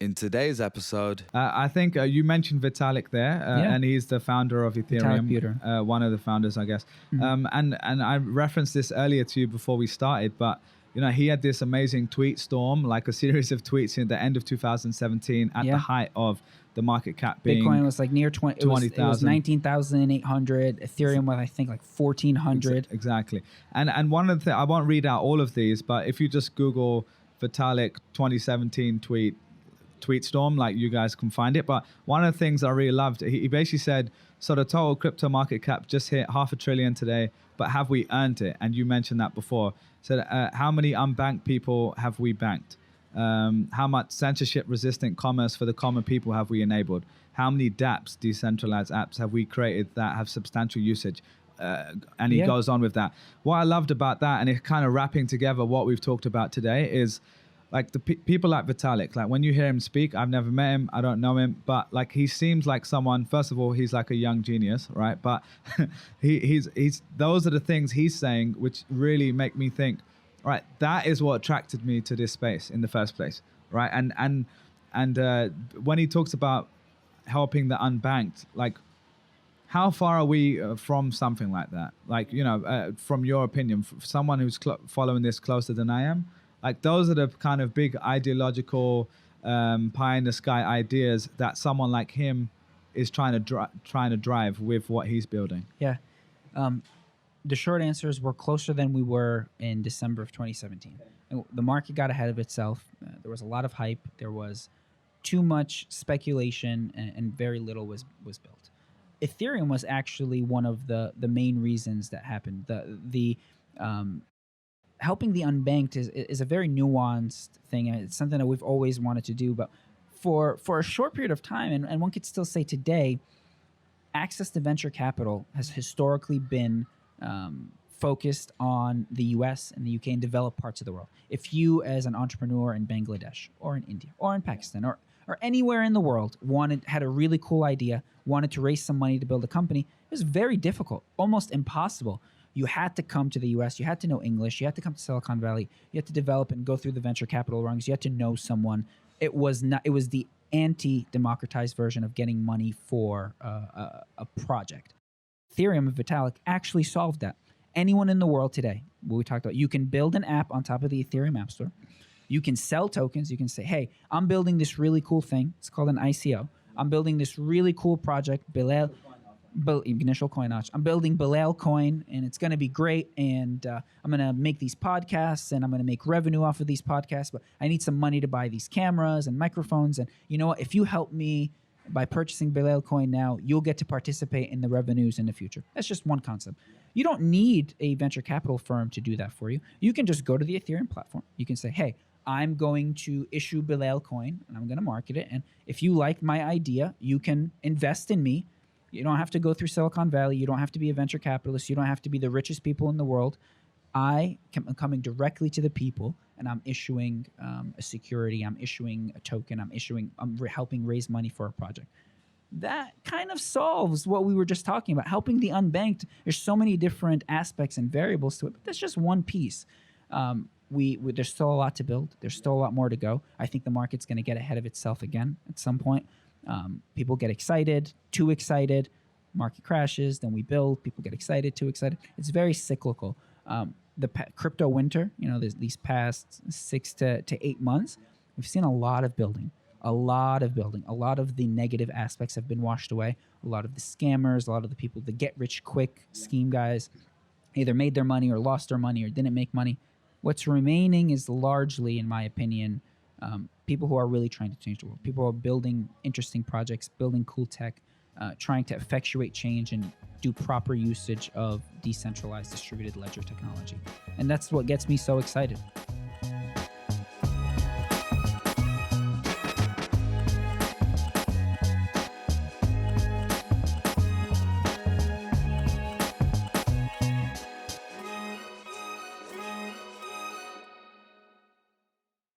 In today's episode, I think you mentioned Vitalik there, and he's the founder of Ethereum, one of the founders, I guess. And I referenced this earlier to you before we started, but he had this amazing tweet storm, like a series of tweets at the end of 2017 at the height of the market cap being Bitcoin was like near 20,000. It was 19,800. Ethereum was, I think, like 1,400. Exactly. And one of the things, I won't read out all of these, but if you just Google Vitalik 2017 tweet storm, like you guys can find it. But one of the things I really loved, he basically said, so the total crypto market cap just hit $500 billion today, but have we earned it? And you mentioned that before. So how many unbanked people have we banked? How much censorship resistant commerce for the common people have we enabled? How many dApps, decentralized apps, have we created that have substantial usage? And he goes on with that. What I loved about that, and it's kind of wrapping together what we've talked about today, is like the people like Vitalik, like when you hear him speak, I've never met him, I don't know him, but like he seems like someone, first of all, he's like a young genius, right? But he's those are the things he's saying which really make me think, right, that is what attracted me to this space in the first place, right? And when he talks about helping the unbanked, like how far are we from something like that? Like, from your opinion, someone who's following this closer than I am, like those are the kind of big ideological pie in the sky ideas that someone like him is trying to drive with what he's building. Yeah. The short answer is we're closer than we were in December of 2017. The market got ahead of itself. There was a lot of hype. There was too much speculation, and very little was built. Ethereum was actually one of the main reasons that happened. The helping the unbanked is a very nuanced thing, and it's something that we've always wanted to do. But for a short period of time, and one could still say today, access to venture capital has historically been focused on the US and the UK and developed parts of the world. If you, as an entrepreneur in Bangladesh or in India or in Pakistan or anywhere in the world, had a really cool idea, wanted to raise some money to build a company, it was very difficult, almost impossible. You had to come to the US, you had to know English, you had to come to Silicon Valley, you had to develop and go through the venture capital rungs, you had to know someone. It was the anti-democratized version of getting money for a project. Ethereum and Vitalik actually solved that. Anyone in the world today, what we talked about, you can build an app on top of the Ethereum App Store. You can sell tokens. You can say, hey, I'm building this really cool thing. It's called an ICO. I'm building this really cool project, initial coin notch. I'm building Bilal coin, and it's going to be great. And I'm going to make these podcasts, and I'm going to make revenue off of these podcasts. But I need some money to buy these cameras and microphones. And you know what? If you help me by purchasing Bilal coin now, you'll get to participate in the revenues in the future. That's just one concept. You don't need a venture capital firm to do that for you. You can just go to the Ethereum platform. You can say, hey, I'm going to issue Bilal coin, and I'm going to market it. And if you like my idea, you can invest in me. You don't have to go through Silicon Valley. You don't have to be a venture capitalist. You don't have to be the richest people in the world. I'm coming directly to the people, and I'm issuing a security. I'm issuing a token. I'm helping raise money for a project. That kind of solves what we were just talking about, helping the unbanked. There's so many different aspects and variables to it, but that's just one piece. There's still a lot to build. There's still a lot more to go. I think the market's going to get ahead of itself again at some point. People get excited, too excited. Market crashes, then we build. People get excited, too excited. It's very cyclical. The crypto winter, these past 6 to 8 months, we've seen a lot of building. A lot of the negative aspects have been washed away. A lot of the scammers, a lot of the people, the get-rich-quick scheme guys, either made their money or lost their money or didn't make money. What's remaining is largely, in my opinion, people who are really trying to change the world. People who are building interesting projects, building cool tech, trying to effectuate change and do proper usage of decentralized distributed ledger technology. And that's what gets me so excited.